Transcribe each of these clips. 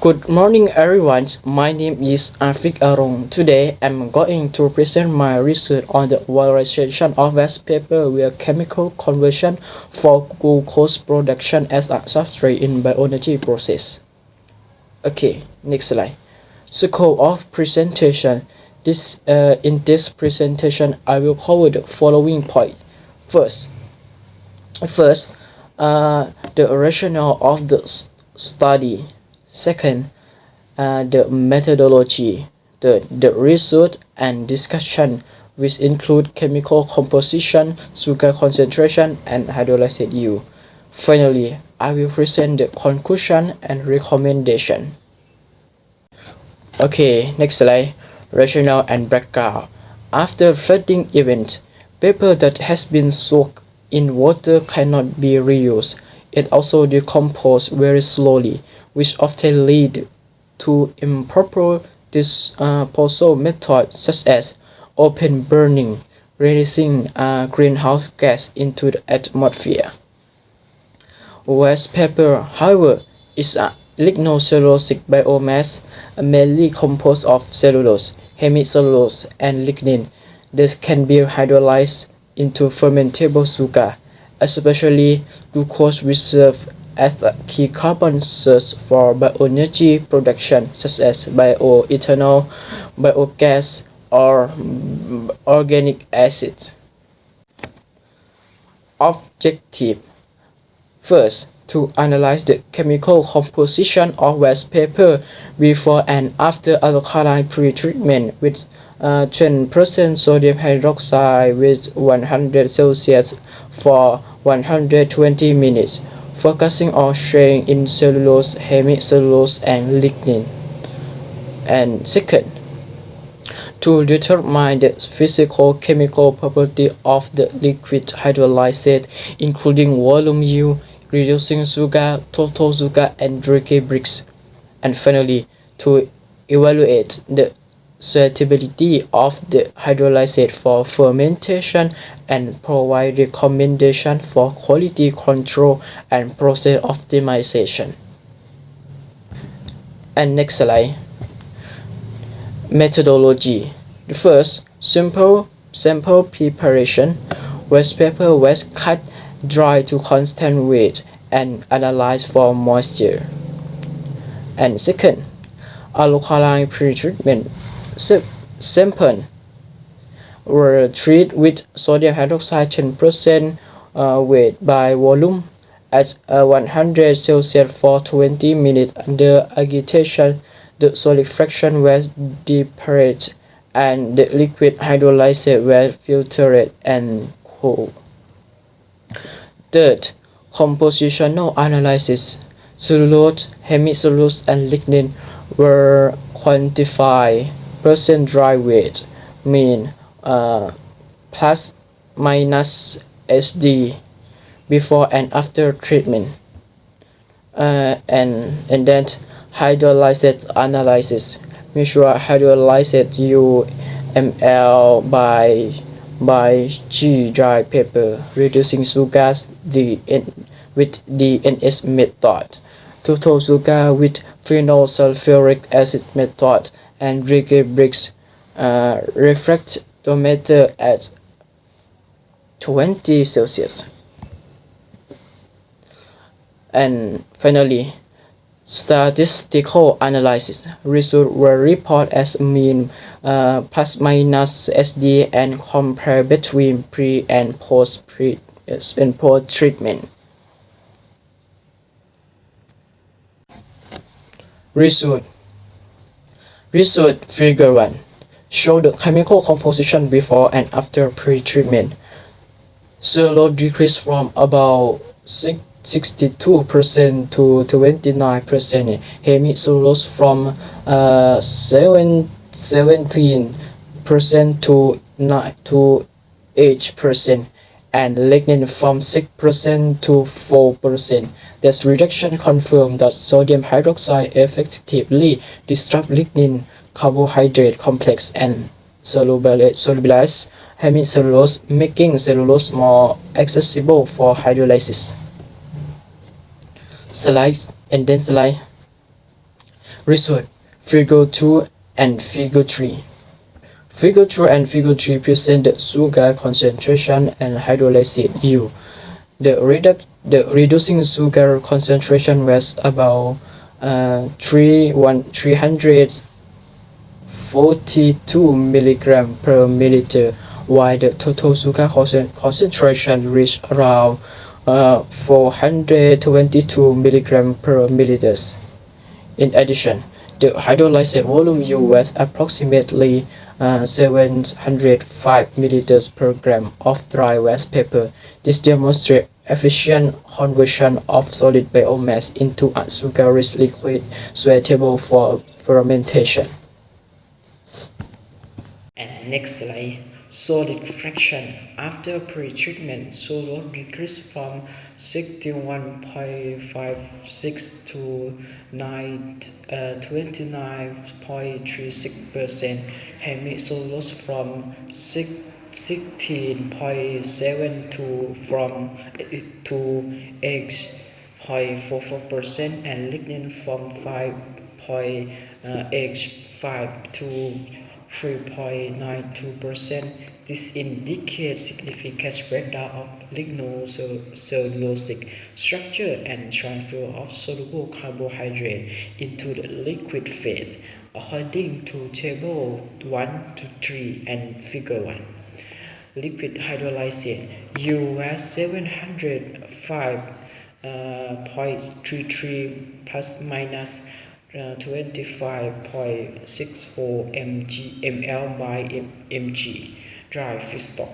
Good morning, everyone. My name is Afik Arong. Today, I'm going to present my research on the valorization of waste paper via chemical conversion for glucose production as a substrate in bioenergy process. Okay, next slide. Scope of presentation. In this presentation, I will cover the following point. First, first, the rationale of the study. Second, the methodology, the research and discussion, which include chemical composition, sugar concentration, and hydrolyzed U. Finally, I will present the conclusion and recommendation. Okay, next slide. Rationale and background. After flooding event, paper that has been soaked in water cannot be reused. It also decomposes very slowly, which often lead to improper disposal methods such as open burning, releasing greenhouse gas into the atmosphere. Waste paper, however, is a lignocellulosic biomass mainly composed of cellulose, hemicellulose, and lignin. This can be hydrolyzed into fermentable sugar, especially glucose, which serves as a key carbon source for bioenergy production such as bioethanol, biogas, or organic acids. Objective. First, to analyze the chemical composition of waste paper before and after alkaline pretreatment with 10% sodium hydroxide with 100 Celsius for 120 minutes, focusing on sharing in cellulose, hemicellulose, and lignin. And second, to determine the physical chemical property of the liquid hydrolyzed, including volume U, reducing sugar, total sugar, and Drake bricks. And finally, to evaluate the suitability of the hydrolyzed for fermentation and provide recommendation for quality control and process optimization. And next slide. Methodology. The first, simple sample preparation. Waste paper was cut dry to constant weight and analyzed for moisture. And second, alkaline pretreatment. Sample were treated with sodium hydroxide 10% weight by volume at 100 Celsius for 20 minutes under agitation. The solid fraction was depurated and the liquid hydrolyzed were filtered and cooled. Third, compositional analysis. Cellulose, hemicellulose, and lignin were quantified. Percent dry weight, mean plus minus SD before and after treatment. And then hydrolyzed analysis. Measure hydrolyzed U ml by G dry paper, reducing sugars with the NS method, total sugar with phenol sulfuric acid method, and Drake bricks refractometer at 20 Celsius. And finally, statistical analysis. Results were reported as mean plus minus SD and compare between pre and post treatment. Result figure 1 show the chemical composition before and after pre-treatment. Cellulose decreased from about 62% to 29%, hemicellulose from 17% to 8%, and lignin from 6% to 4%. This reduction confirmed that sodium hydroxide effectively disrupts lignin carbohydrate complex and solubilize hemicellulose, making cellulose more accessible for hydrolysis. Slide. Result: Figure 2 and Figure 3. Figure 2 and Figure 3 present the sugar concentration and hydrolyzed yield. The reducing sugar concentration was about 342 milligram per milliliter, while the total sugar concentration reached around 422 milligram per milliliter. In addition, the hydrolyzed volume U was approximately 705 milliliters per gram of dry waste paper. This demonstrates efficient conversion of solid biomass into a sugar-rich liquid suitable for fermentation. And next slide, solid fraction. After pre-treatment, solute decreased from 61.56 to 29.36%. Hemicellulose from 16.72 from to 8.44%, and lignin from 5.85 to 3.92%. This indicates significant breakdown of lignocellulosic structure and transfer of soluble carbohydrate into the liquid phase, according to Table 1 to 3 and Figure 1. Liquid hydrolyzed US 705.33 plus minus 25.64 ml by mg dry feedstock,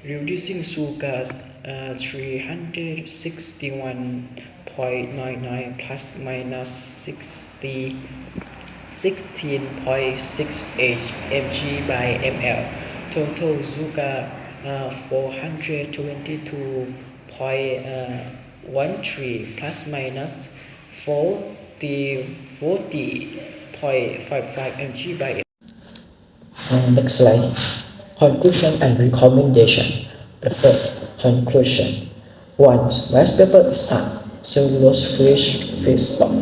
reducing sugars 361.99 plus minus 16.68 mg by ml. Total sugar 422.13 plus minus 40.55 mg by ml. Next slide. Conclusion and recommendation. The first conclusion. 1. Waste paper is a cellulose-free feedstock,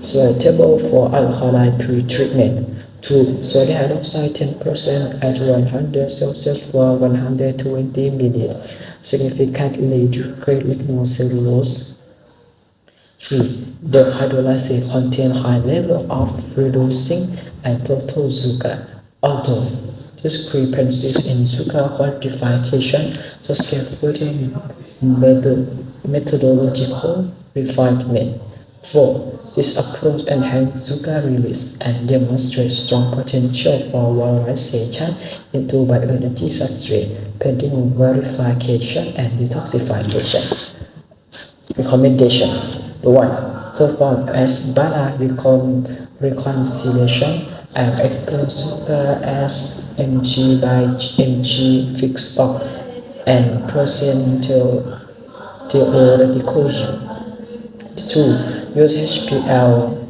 suitable for alkaline pre-treatment. 2. Sodium hydroxide 10% at 100 Celsius for 120 minutes, significantly decrease lignocellulose. 3. The hydrolyzed contains high level of reducing and total sugar, although discrepancies in sugar quantification suggest further methodological refinement. 4. This approach enhances sugar release and demonstrates strong potential for valorization into bioenergy substrate, pending verification and detoxification. Recommendation. 1. Perform as Bala reconciliation and explain sugar as mg by mg feedstock and present theoretical use. 2. Use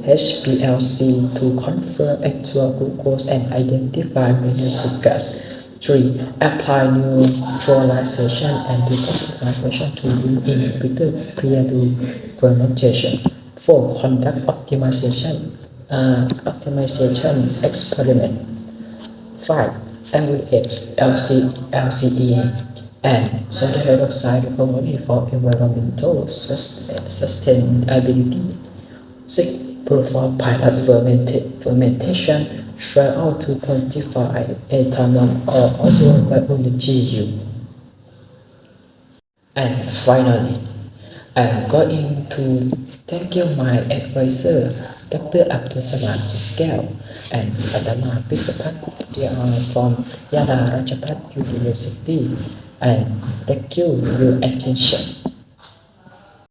HPLC to confirm actual glucose and identify many sugars. 3. Apply neutralization and detoxification to inhibitor prior to fermentation. 4. Conduct optimization experiment. 5. Evaluate LCE and sodium hydroxide recovery for environmental sustainability. 6. Perform pilot fermentation trial to quantify ethanol or other bioenergy use. And finally, I'm going to thank you my advisor, Dr. Abdul Samad Sukkel and Adama Pisapat. They are from Yala Rajapat University, and thank you for your attention.